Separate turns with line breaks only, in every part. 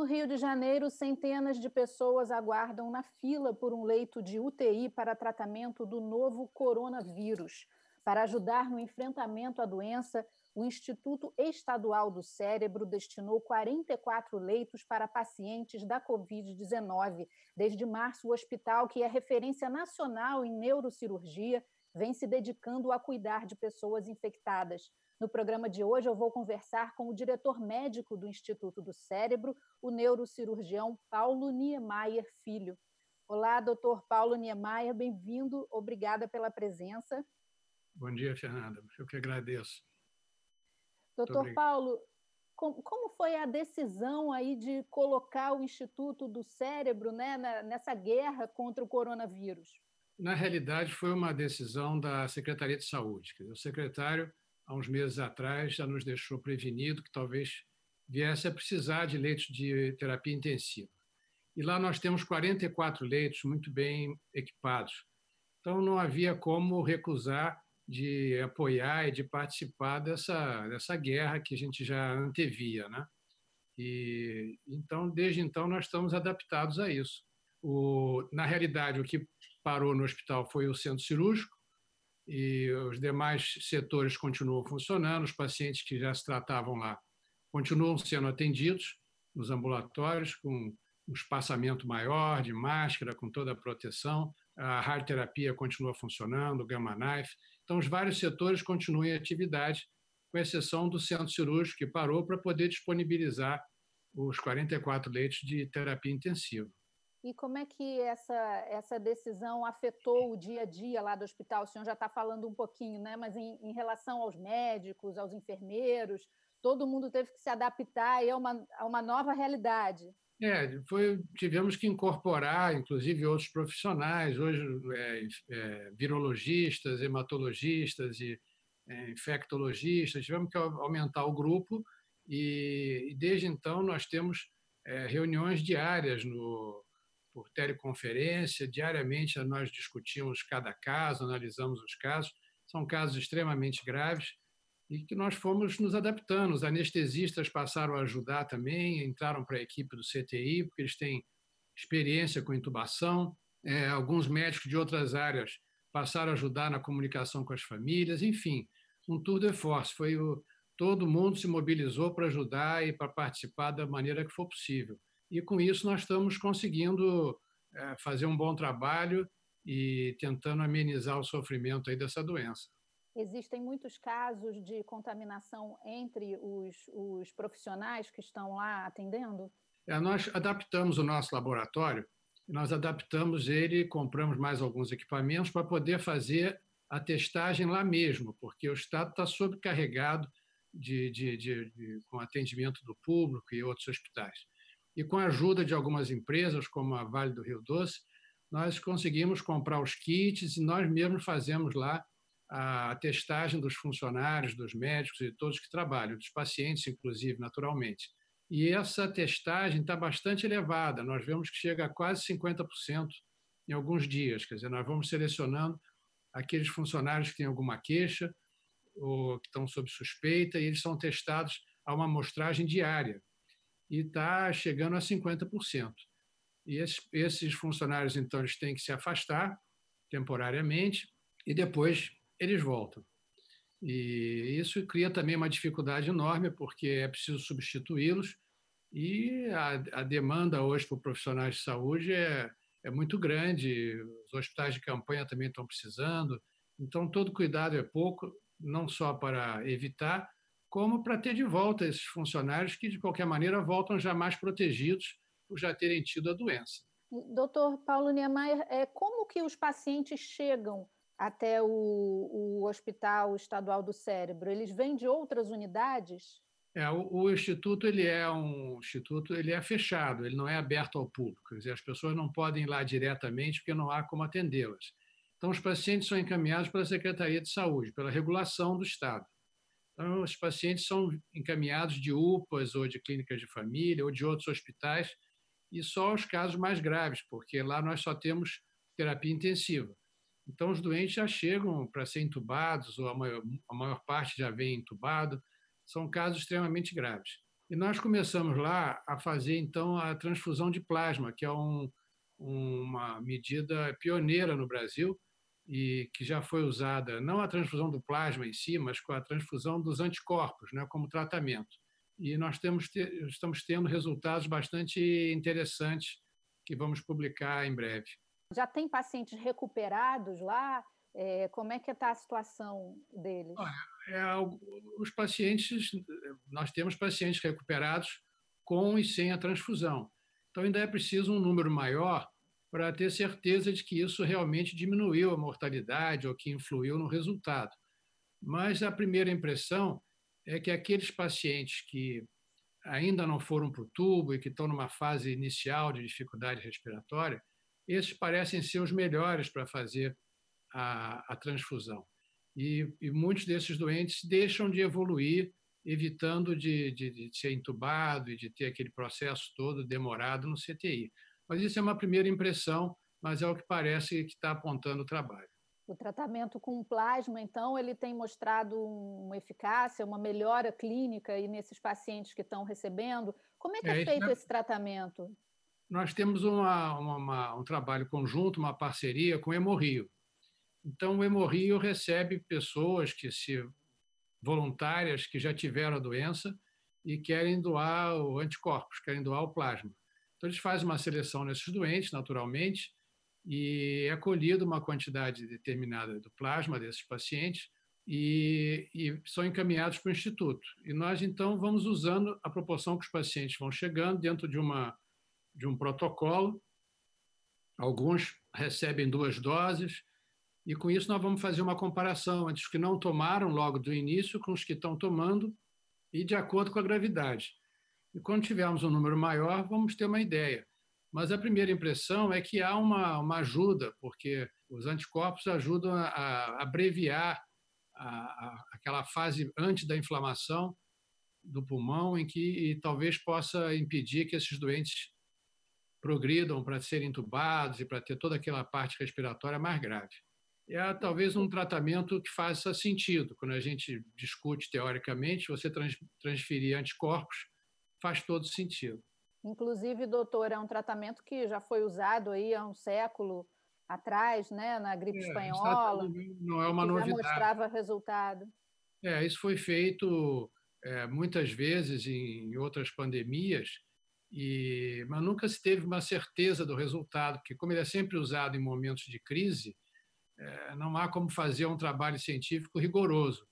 No Rio de Janeiro, centenas de pessoas aguardam na fila por um leito de UTI para tratamento do novo coronavírus. Para ajudar no enfrentamento à doença, o Instituto Estadual do Cérebro destinou 44 leitos para pacientes da Covid-19. Desde março, o hospital, que é referência nacional em neurocirurgia, vem se dedicando a cuidar de pessoas infectadas. No programa de hoje, eu vou conversar com o diretor médico do Instituto do Cérebro, o neurocirurgião Paulo Niemeyer Filho. Olá, doutor Paulo Niemeyer, bem-vindo, obrigada pela presença.
Bom dia, Fernanda, eu que agradeço.
Doutor Paulo, como foi a decisão aí de colocar o Instituto do Cérebro, né, nessa guerra contra o coronavírus?
Na realidade, foi uma decisão da Secretaria de Saúde. O secretário, há uns meses atrás, já nos deixou prevenido que talvez viesse a precisar de leitos de terapia intensiva. E lá nós temos 44 leitos muito bem equipados. Então, não havia como recusar de apoiar e de participar dessa guerra que a gente já antevia, né? E então, desde então, nós estamos adaptados a isso. Na realidade, o que parou no hospital foi o centro cirúrgico, e os demais setores continuam funcionando, os pacientes que já se tratavam lá continuam sendo atendidos nos ambulatórios, com um espaçamento maior, de máscara, com toda a proteção, a radioterapia continua funcionando, o Gamma Knife. Então, os vários setores continuam em atividade, com exceção do centro cirúrgico, que parou para poder disponibilizar os 44 leitos de terapia intensiva.
E como é que essa decisão afetou o dia a dia lá do hospital? O senhor já está falando um pouquinho, né? Mas em relação aos médicos, aos enfermeiros, todo mundo teve que se adaptar aí a uma nova realidade.
Tivemos que incorporar, inclusive, outros profissionais, hoje virologistas, hematologistas e infectologistas, tivemos que aumentar o grupo e desde então nós temos reuniões diárias por teleconferência, diariamente nós discutimos cada caso, analisamos os casos, são casos extremamente graves e que nós fomos nos adaptando. Os anestesistas passaram a ajudar também, entraram para a equipe do CTI, porque eles têm experiência com intubação, alguns médicos de outras áreas passaram a ajudar na comunicação com as famílias, enfim, um tour de force, todo mundo se mobilizou para ajudar e para participar da maneira que for possível. E com isso nós estamos conseguindo fazer um bom trabalho e tentando amenizar o sofrimento aí dessa doença.
Existem muitos casos de contaminação entre os profissionais que estão lá atendendo?
Nós adaptamos o nosso laboratório, nós adaptamos ele, compramos mais alguns equipamentos para poder fazer a testagem lá mesmo, porque o Estado está sobrecarregado com atendimento do público e outros hospitais. E com a ajuda de algumas empresas, como a Vale do Rio Doce, nós conseguimos comprar os kits e nós mesmos fazemos lá a testagem dos funcionários, dos médicos e todos que trabalham, dos pacientes, inclusive, naturalmente. E essa testagem está bastante elevada, nós vemos que chega a quase 50% em alguns dias, quer dizer, nós vamos selecionando aqueles funcionários que têm alguma queixa ou que estão sob suspeita e eles são testados a uma amostragem diária. E está chegando a 50%. E esses funcionários, então, eles têm que se afastar temporariamente e depois eles voltam. E isso cria também uma dificuldade enorme, porque é preciso substituí-los e a demanda hoje por profissionais de saúde é muito grande, os hospitais de campanha também estão precisando, então todo cuidado é pouco, não só para evitar, como para ter de volta esses funcionários que, de qualquer maneira, voltam já mais protegidos por já terem tido a doença.
Doutor Paulo Niemeyer, como que os pacientes chegam até o Hospital Estadual do Cérebro? Eles vêm de outras unidades?
O Instituto ele é fechado, ele não é aberto ao público. Quer dizer, as pessoas não podem ir lá diretamente porque não há como atendê-las. Então, os pacientes são encaminhados pela Secretaria de Saúde, pela regulação do Estado. Então, os pacientes são encaminhados de UPAs ou de clínicas de família ou de outros hospitais e só os casos mais graves, porque lá nós só temos terapia intensiva. Então, os doentes já chegam para ser entubados ou a maior parte já vem entubado. São casos extremamente graves. E nós começamos lá a fazer, então, a transfusão de plasma, que é uma medida pioneira no Brasil e que já foi usada, não a transfusão do plasma em si, mas com a transfusão dos anticorpos, né, como tratamento. E nós estamos tendo resultados bastante interessantes que vamos publicar em breve.
Já tem pacientes recuperados lá? Como é que está a situação deles?
Os pacientes, nós temos pacientes recuperados com e sem a transfusão. Então, ainda é preciso um número maior para ter certeza de que isso realmente diminuiu a mortalidade ou que influiu no resultado. Mas a primeira impressão é que aqueles pacientes que ainda não foram para o tubo e que estão numa fase inicial de dificuldade respiratória, esses parecem ser os melhores para fazer a transfusão. E muitos desses doentes deixam de evoluir, evitando de ser entubado e de ter aquele processo todo demorado no CTI. Mas isso é uma primeira impressão, mas é o que parece que está apontando o trabalho.
O tratamento com plasma, então, ele tem mostrado uma eficácia, uma melhora clínica aí nesses pacientes que estão recebendo. Como é que é feito esse tratamento?
Nós temos um trabalho conjunto, uma parceria com o Hemorrio. Então, o Hemorrio recebe pessoas voluntárias que já tiveram a doença e querem doar o anticorpos, querem doar o plasma. Então, eles fazem uma seleção nesses doentes, naturalmente, e é colhida uma quantidade determinada do plasma desses pacientes e são encaminhados para o Instituto. E nós, então, vamos usando a proporção que os pacientes vão chegando dentro de um protocolo. Alguns recebem 2 doses, e com isso nós vamos fazer uma comparação entre os que não tomaram logo do início com os que estão tomando e de acordo com a gravidade. E quando tivermos um número maior, vamos ter uma ideia. Mas a primeira impressão é que há uma ajuda, porque os anticorpos ajudam a abreviar aquela fase antes da inflamação do pulmão, em que talvez possa impedir que esses doentes progridam para serem entubados e para ter toda aquela parte respiratória mais grave. É talvez um tratamento que faça sentido. Quando a gente discute teoricamente, você transferir anticorpos faz todo sentido.
Inclusive, doutor, é um tratamento que já foi usado aí há um século atrás, né, na gripe espanhola.
Não é uma novidade.
Já mostrava resultado.
Isso foi feito muitas vezes em outras pandemias, mas nunca se teve uma certeza do resultado, porque como ele é sempre usado em momentos de crise, não há como fazer um trabalho científico rigoroso.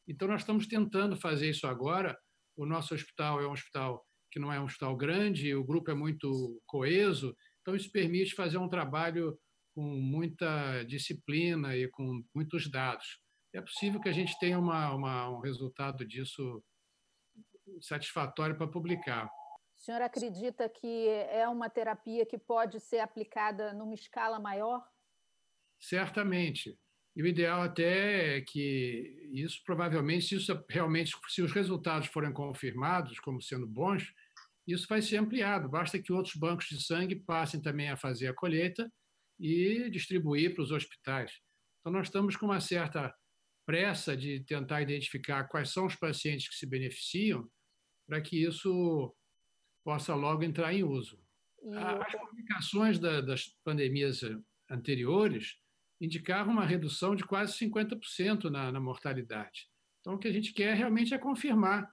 Então, nós estamos tentando fazer isso agora. O nosso hospital é um hospital que não é um hospital grande, o grupo é muito coeso, então isso permite fazer um trabalho com muita disciplina e com muitos dados. É possível que a gente tenha um resultado disso satisfatório para publicar.
O senhor acredita que é uma terapia que pode ser aplicada numa escala maior?
Certamente. E o ideal até é que isso, provavelmente, se os resultados forem confirmados como sendo bons, isso vai ser ampliado. Basta que outros bancos de sangue passem também a fazer a colheita e distribuir para os hospitais. Então, nós estamos com uma certa pressa de tentar identificar quais são os pacientes que se beneficiam para que isso possa logo entrar em uso. As publicações das pandemias anteriores indicavam uma redução de quase 50% na mortalidade. Então, o que a gente quer realmente é confirmar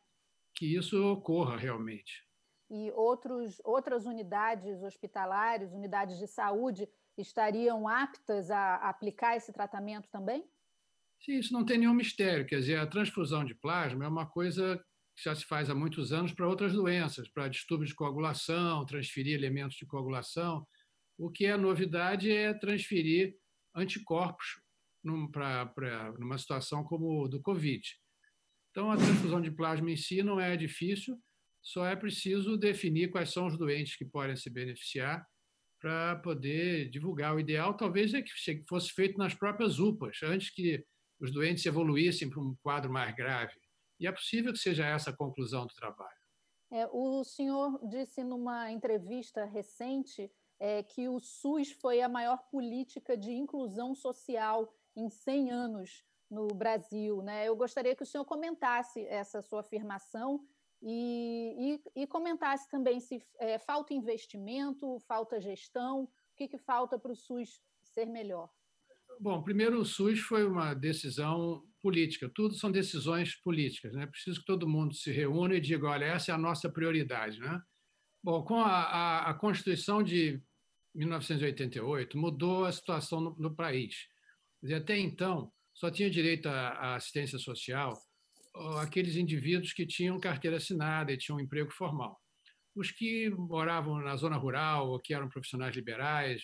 que isso ocorra realmente.
E outras unidades hospitalares, unidades de saúde, estariam aptas a aplicar esse tratamento também?
Sim, isso não tem nenhum mistério. Quer dizer, a transfusão de plasma é uma coisa que já se faz há muitos anos para outras doenças, para distúrbios de coagulação, transferir elementos de coagulação. O que é novidade é transferir anticorpos numa situação como do Covid. Então, a transfusão de plasma em si não é difícil, só é preciso definir quais são os doentes que podem se beneficiar para poder divulgar. O ideal talvez é que fosse feito nas próprias UPAs, antes que os doentes evoluíssem para um quadro mais grave. E é possível que seja essa a conclusão do trabalho.
O senhor disse numa entrevista recente que o SUS foi a maior política de inclusão social em 100 anos no Brasil, né? Eu gostaria que o senhor comentasse essa sua afirmação e comentasse também se falta investimento, falta gestão, o que falta para o SUS ser melhor.
Bom, primeiro, o SUS foi uma decisão política. Tudo são decisões políticas, né? Preciso que todo mundo se reúna e diga, olha, essa é a nossa prioridade, né? Bom, com a Constituição de 1988, mudou a situação no país. Quer dizer, até então, só tinha direito à assistência social aqueles indivíduos que tinham carteira assinada e tinham um emprego formal. Os que moravam na zona rural ou que eram profissionais liberais,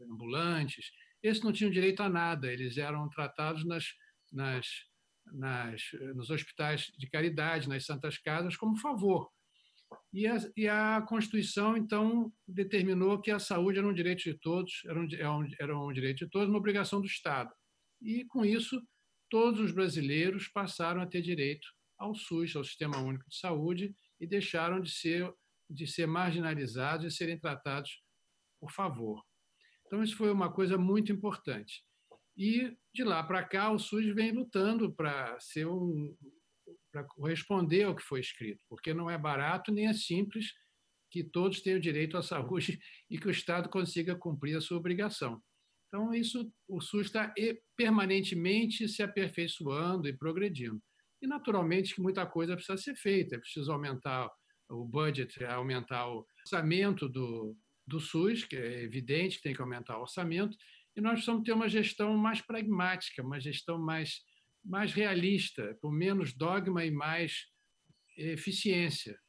ambulantes, esses não tinham direito a nada, eles eram tratados nos hospitais de caridade, nas santas casas, como favor. E a Constituição, então, determinou que a saúde era um direito de todos, era um direito de todos, uma obrigação do Estado. E, com isso, todos os brasileiros passaram a ter direito ao SUS, ao Sistema Único de Saúde, e deixaram de ser marginalizados e serem tratados por favor. Então, isso foi uma coisa muito importante. E, de lá para cá, o SUS vem lutando para corresponder ao que foi escrito, porque não é barato nem é simples que todos tenham direito à saúde e que o Estado consiga cumprir a sua obrigação. Então, o SUS está permanentemente se aperfeiçoando e progredindo. E, naturalmente, que muita coisa precisa ser feita. É preciso aumentar o budget, aumentar o orçamento do SUS, que é evidente que tem que aumentar o orçamento, e nós precisamos ter uma gestão mais pragmática, uma gestão mais realista, com menos dogma e mais eficiência.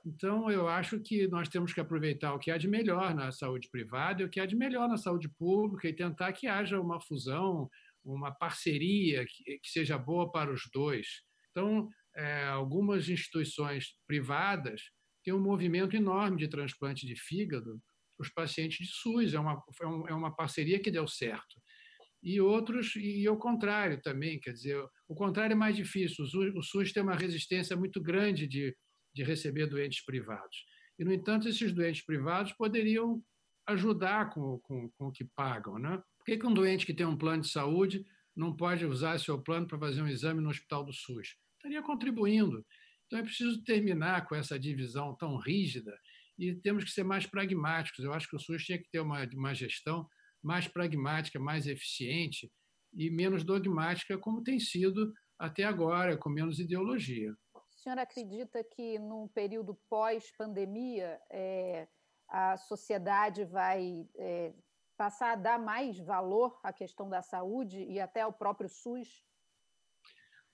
Então, eu acho que nós temos que aproveitar o que há de melhor na saúde privada e o que há de melhor na saúde pública e tentar que haja uma fusão, uma parceria que seja boa para os dois. Então, algumas instituições privadas têm um movimento enorme de transplante de fígado para os pacientes de SUS. É uma parceria que deu certo. E outros, e ao contrário também, quer dizer, o contrário é mais difícil. O SUS tem uma resistência muito grande de receber doentes privados. E, no entanto, esses doentes privados poderiam ajudar com o que pagam, né? Por que um doente que tem um plano de saúde não pode usar seu plano para fazer um exame no hospital do SUS? Estaria contribuindo. Então, é preciso terminar com essa divisão tão rígida e temos que ser mais pragmáticos. Eu acho que o SUS tinha que ter uma gestão mais pragmática, mais eficiente e menos dogmática, como tem sido até agora, com menos ideologia.
O senhor acredita que, num período pós-pandemia, a sociedade vai passar a dar mais valor à questão da saúde e até ao próprio SUS?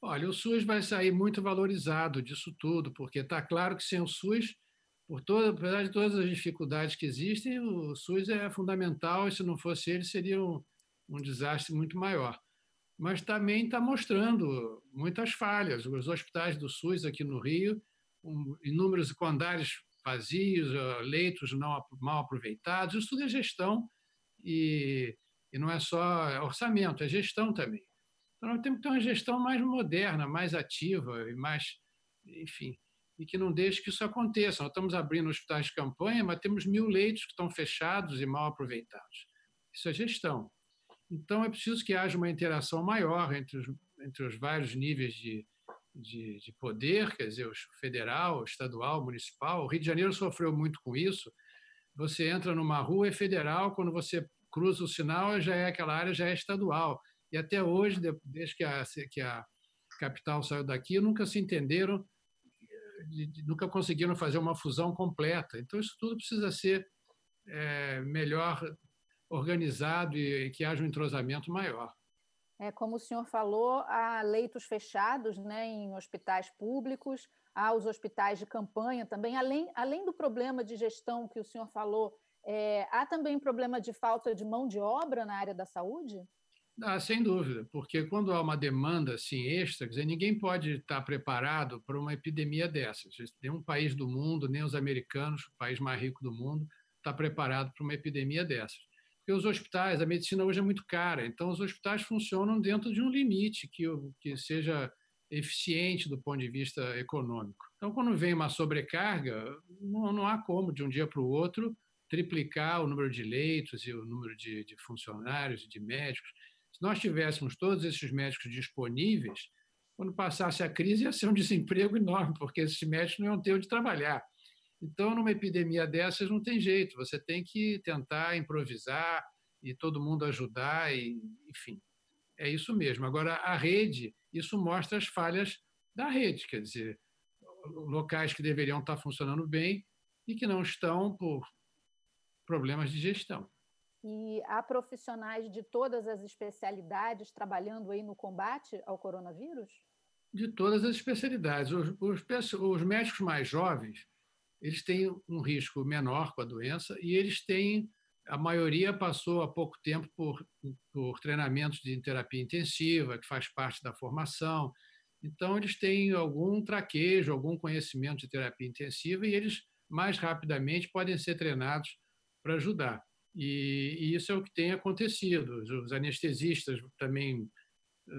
Olha, o SUS vai sair muito valorizado disso tudo, porque está claro que sem o SUS, apesar de todas as dificuldades que existem, o SUS é fundamental e, se não fosse ele, seria um desastre muito maior. Mas também está mostrando muitas falhas. Os hospitais do SUS aqui no Rio, inúmeros andares vazios, leitos mal aproveitados, isso tudo é gestão e não é só orçamento, é gestão também. Então, nós temos que ter uma gestão mais moderna, mais ativa e mais, enfim, e que não deixe que isso aconteça. Nós estamos abrindo hospitais de campanha, mas temos 1.000 leitos que estão fechados e mal aproveitados. Isso é gestão. Então, é preciso que haja uma interação maior entre os vários níveis de poder, quer dizer, o federal, o estadual, o municipal. O Rio de Janeiro sofreu muito com isso. Você entra numa rua, é federal, quando você cruza o sinal, aquela área já é estadual. E até hoje, desde que a capital saiu daqui, nunca se entenderam, nunca conseguiram fazer uma fusão completa. Então, isso tudo precisa ser melhor organizado e que haja um entrosamento maior.
Como o senhor falou, há leitos fechados, né, em hospitais públicos, há os hospitais de campanha também. Além do problema de gestão que o senhor falou, há também problema de falta de mão de obra na área da saúde?
Sem dúvida, porque quando há uma demanda assim, extra, quer dizer, ninguém pode estar preparado para uma epidemia dessas. Nenhum país do mundo, nem os americanos, o país mais rico do mundo, está preparado para uma epidemia dessas. Porque os hospitais, a medicina hoje é muito cara, então os hospitais funcionam dentro de um limite que seja eficiente do ponto de vista econômico. Então, quando vem uma sobrecarga, não há como, de um dia para o outro, triplicar o número de leitos e o número de funcionários e de médicos. Se nós tivéssemos todos esses médicos disponíveis, quando passasse a crise, ia ser um desemprego enorme, porque esses médicos não iam ter onde trabalhar. Então, numa epidemia dessas, não tem jeito, você tem que tentar improvisar e todo mundo ajudar, e, enfim, é isso mesmo. Agora, a rede, isso mostra as falhas da rede, quer dizer, locais que deveriam estar funcionando bem e que não estão por problemas de gestão.
E há profissionais de todas as especialidades trabalhando aí no combate ao coronavírus?
De todas as especialidades. Os médicos mais jovens, eles têm um risco menor com a doença e eles têm, a maioria passou há pouco tempo por treinamentos de terapia intensiva, que faz parte da formação. Então, eles têm algum traquejo, algum conhecimento de terapia intensiva e eles mais rapidamente podem ser treinados para ajudar. E isso é o que tem acontecido. Os anestesistas também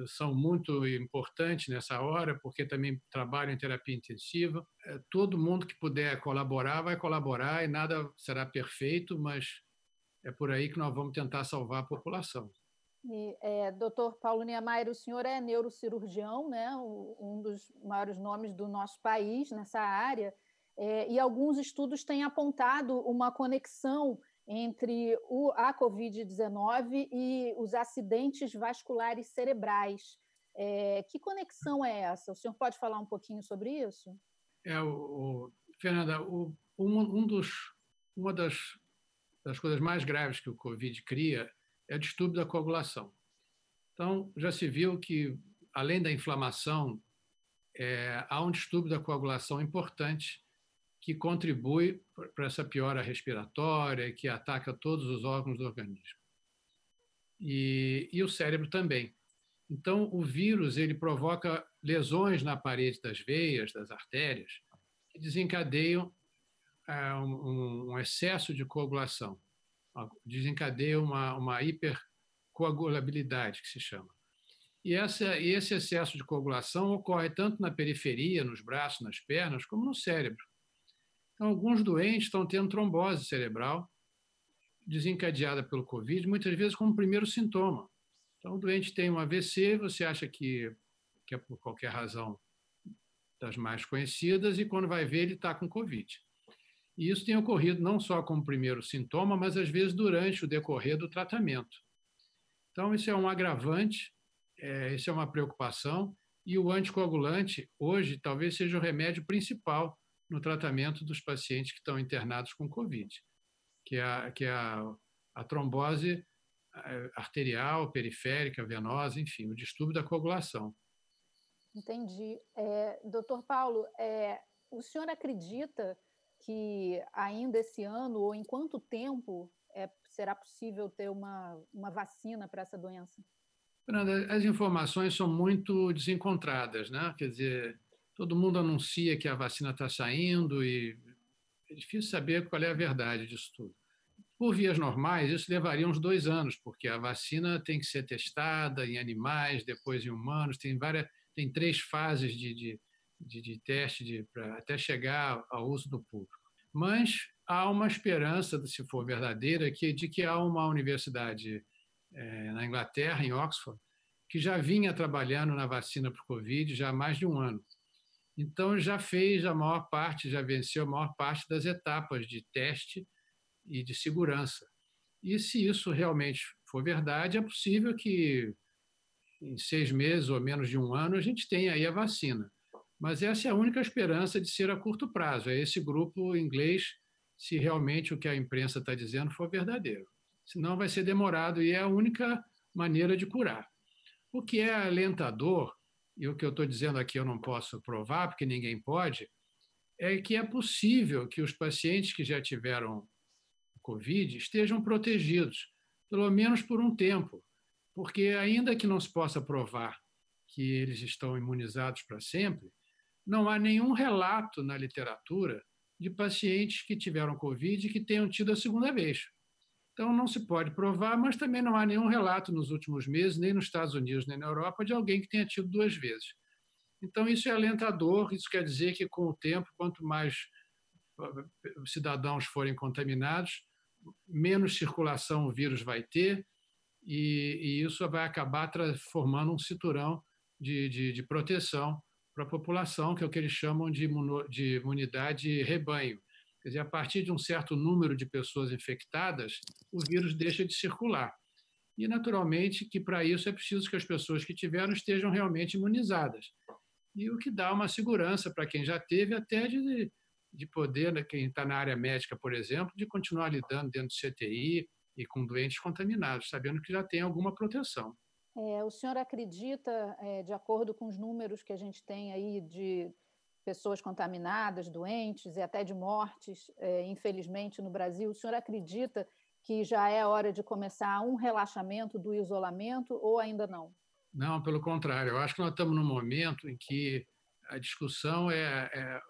são muito importantes nessa hora, porque também trabalham em terapia intensiva. Todo mundo que puder colaborar, vai colaborar e nada será perfeito, mas é por aí que nós vamos tentar salvar a população.
Doutor Paulo Niemeyer, o senhor é neurocirurgião, né? Um dos maiores nomes do nosso país nessa área, e alguns estudos têm apontado uma conexão entre a Covid-19 e os acidentes vasculares cerebrais. Que conexão é essa? O senhor pode falar um pouquinho sobre isso?
Fernanda, uma das coisas mais graves que o Covid cria é o distúrbio da coagulação. Então, já se viu que, além da inflamação, há um distúrbio da coagulação importante que contribui para essa piora respiratória, que ataca todos os órgãos do organismo. E o cérebro também. Então, o vírus ele provoca lesões na parede das veias, das artérias, que desencadeiam um excesso de coagulação, desencadeiam uma hipercoagulabilidade, que se chama. E esse excesso de coagulação ocorre tanto na periferia, nos braços, nas pernas, como no cérebro. Então, alguns doentes estão tendo trombose cerebral desencadeada pelo Covid, muitas vezes como primeiro sintoma. Então, o doente tem um AVC, você acha que é por qualquer razão das mais conhecidas, e quando vai ver, ele está com Covid. E isso tem ocorrido não só como primeiro sintoma, mas às vezes durante o decorrer do tratamento. Então, isso é um agravante, isso é uma preocupação, e o anticoagulante, hoje, talvez seja o remédio principal no tratamento dos pacientes que estão internados com Covid, que é a trombose arterial, periférica, venosa, enfim, o distúrbio da coagulação.
Entendi. Doutor Paulo, o senhor acredita que ainda esse ano, ou em quanto tempo, será possível ter uma vacina para essa doença?
Fernanda, as informações são muito desencontradas, né? Quer dizer, todo mundo anuncia que a vacina está saindo e é difícil saber qual é a verdade disso tudo. Por vias normais, isso levaria uns 2 anos, porque a vacina tem que ser testada em animais, depois em humanos, tem 3 fases de teste até chegar ao uso do público. Mas há uma esperança, se for verdadeira, de que há uma universidade na Inglaterra, em Oxford, que já vinha trabalhando na vacina para o Covid já há mais de 1 ano. Então, já venceu a maior parte das etapas de teste e de segurança. E se isso realmente for verdade, é possível que em 6 meses ou menos de 1 ano a gente tenha aí a vacina. Mas essa é a única esperança de ser a curto prazo, é esse grupo inglês, se realmente o que a imprensa está dizendo for verdadeiro. Senão vai ser demorado e é a única maneira de curar. O que é alentador, e o que eu estou dizendo aqui eu não posso provar, porque ninguém pode, é que é possível que os pacientes que já tiveram Covid estejam protegidos, pelo menos por um tempo, porque ainda que não se possa provar que eles estão imunizados para sempre, não há nenhum relato na literatura de pacientes que tiveram Covid e que tenham tido a segunda vez. Então, não se pode provar, mas também não há nenhum relato nos últimos meses, nem nos Estados Unidos, nem na Europa, de alguém que tenha tido 2 vezes. Então, isso é alentador, isso quer dizer que, com o tempo, quanto mais cidadãos forem contaminados, menos circulação o vírus vai ter, e isso vai acabar formando um cinturão de proteção para a população, que é o que eles chamam de imunidade rebanho. Quer dizer, a partir de um certo número de pessoas infectadas, o vírus deixa de circular. E, naturalmente, que para isso é preciso que as pessoas que tiveram estejam realmente imunizadas. E o que dá uma segurança para quem já teve, até de poder, né, quem está na área médica, por exemplo, de continuar lidando dentro do CTI e com doentes contaminados, sabendo que já tem alguma proteção.
O senhor acredita, de acordo com os números que a gente tem aí de pessoas contaminadas, doentes e até de mortes, infelizmente, no Brasil, o senhor acredita que já é hora de começar um relaxamento do isolamento ou ainda não?
Não, pelo contrário. Eu acho que nós estamos num momento em que a discussão é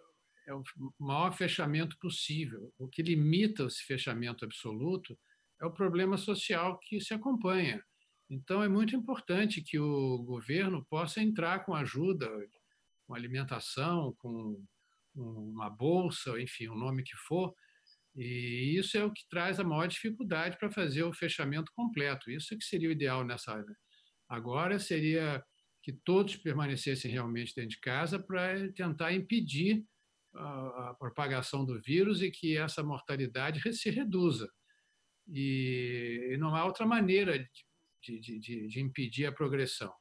o maior fechamento possível. O que limita esse fechamento absoluto é o problema social que se acompanha. Então, é muito importante que o governo possa entrar com ajuda, com alimentação, com uma bolsa, enfim, o nome que for, e isso é o que traz a maior dificuldade para fazer o fechamento completo. Isso é que seria o ideal nessa área. Agora seria que todos permanecessem realmente dentro de casa para tentar impedir a propagação do vírus e que essa mortalidade se reduza. E não há outra maneira de impedir a progressão.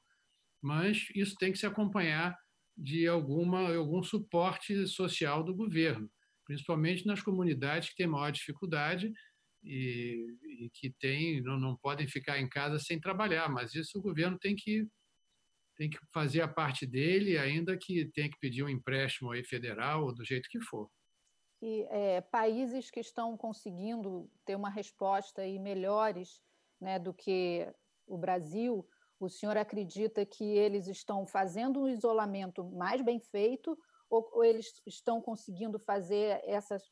Mas isso tem que se acompanhar de algum suporte social do governo, principalmente nas comunidades que têm maior dificuldade e que não podem ficar em casa sem trabalhar, mas isso o governo tem que fazer a parte dele, ainda que tenha que pedir um empréstimo aí federal ou do jeito que for.
E países que estão conseguindo ter uma resposta aí melhores, né, do que o Brasil, o senhor acredita que eles estão fazendo um isolamento mais bem feito ou eles estão conseguindo fazer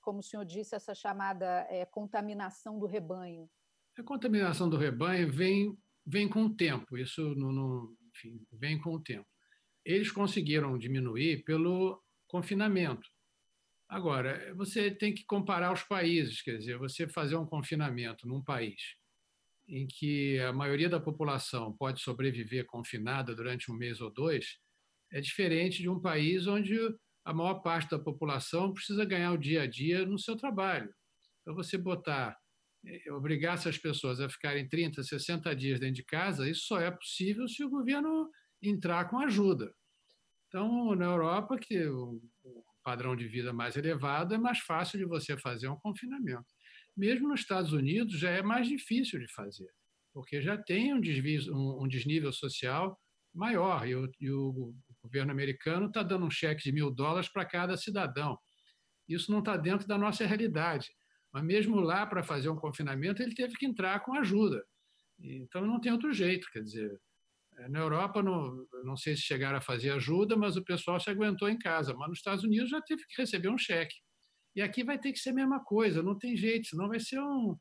como o senhor disse, essa chamada contaminação do rebanho?
A contaminação do rebanho vem com o tempo, isso enfim, vem com o tempo. Eles conseguiram diminuir pelo confinamento. Agora, você tem que comparar os países, quer dizer, você fazer um confinamento num país em que a maioria da população pode sobreviver confinada durante um mês ou dois, é diferente de um país onde a maior parte da população precisa ganhar o dia a dia no seu trabalho. Então, você obrigar essas pessoas a ficarem 30, 60 dias dentro de casa, isso só é possível se o governo entrar com ajuda. Então, na Europa, que o padrão de vida mais elevado, é mais fácil de você fazer um confinamento. Mesmo nos Estados Unidos já é mais difícil de fazer, porque já tem um desnível social maior e o governo americano está dando um cheque de $1.000 para cada cidadão. Isso não está dentro da nossa realidade. Mas mesmo lá, para fazer um confinamento, ele teve que entrar com ajuda. Então, não tem outro jeito. Quer dizer, na Europa, não sei se chegaram a fazer ajuda, mas o pessoal se aguentou em casa. Mas nos Estados Unidos já teve que receber um cheque. E aqui vai ter que ser a mesma coisa, não tem jeito, senão vai ser um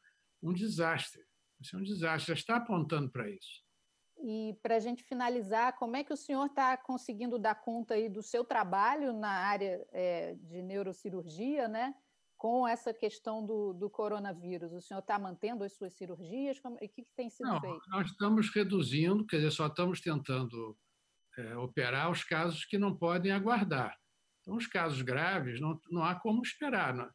desastre. Vai ser um desastre, já está apontando para isso.
E para a gente finalizar, como é que o senhor está conseguindo dar conta aí do seu trabalho na área de neurocirurgia, né? Com essa questão do coronavírus? O senhor está mantendo as suas cirurgias? O que tem sido feito?
Nós estamos reduzindo, quer dizer, só estamos tentando operar os casos que não podem aguardar. Então, os casos graves, não há como esperar. Né?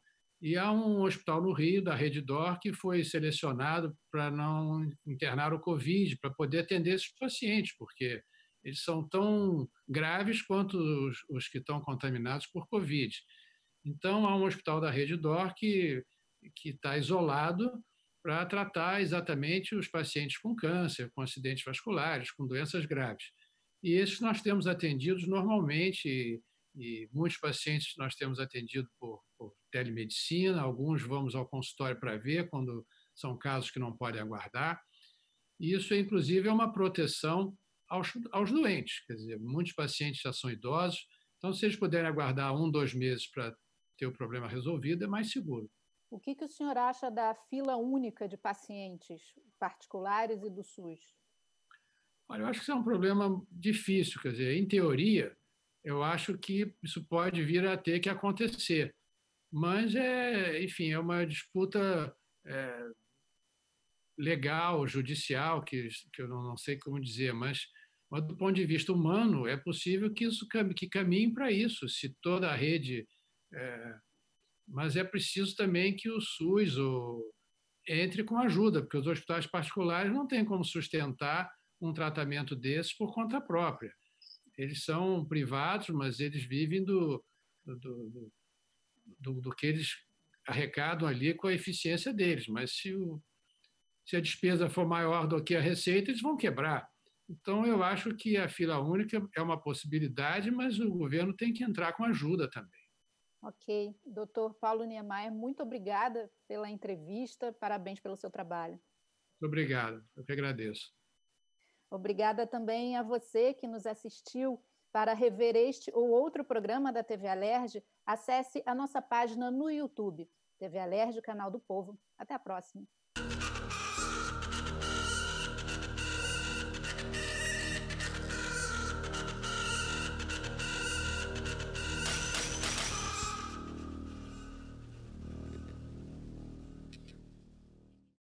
E há um hospital no Rio, da Rede D'Or, que foi selecionado para não internar o Covid, para poder atender esses pacientes, porque eles são tão graves quanto os que estão contaminados por Covid. Então, há um hospital da Rede D'Or que está isolado para tratar exatamente os pacientes com câncer, com acidentes vasculares, com doenças graves. E esses nós temos atendidos normalmente, e muitos pacientes nós temos atendido por telemedicina, alguns vamos ao consultório para ver quando são casos que não podem aguardar. E isso, inclusive, é uma proteção aos doentes, quer dizer, muitos pacientes já são idosos, então, se eles puderem aguardar 1, 2 meses para ter o problema resolvido, é mais seguro.
O que o senhor acha da fila única de pacientes particulares e do SUS?
Olha, eu acho que isso é um problema difícil, quer dizer, em teoria, eu acho que isso pode vir a ter que acontecer, mas, enfim, é uma disputa legal, judicial, que eu não sei como dizer, mas Mas, do ponto de vista humano, é possível que isso que caminhe para isso, se toda a rede... mas é preciso também que o SUS entre com ajuda, porque os hospitais particulares não têm como sustentar um tratamento desses por conta própria. Eles são privados, mas eles vivem do que eles arrecadam ali com a eficiência deles. Mas se a despesa for maior do que a receita, eles vão quebrar. Então, eu acho que a fila única é uma possibilidade, mas o governo tem que entrar com ajuda também.
Ok. Doutor Paulo Niemeyer, muito obrigada pela entrevista, parabéns pelo seu trabalho.
Muito obrigado, eu que agradeço.
Obrigada também a você que nos assistiu. Para rever este ou outro programa da TV Alerj, acesse a nossa página no YouTube, TV Alerj, Canal do Povo. Até a próxima.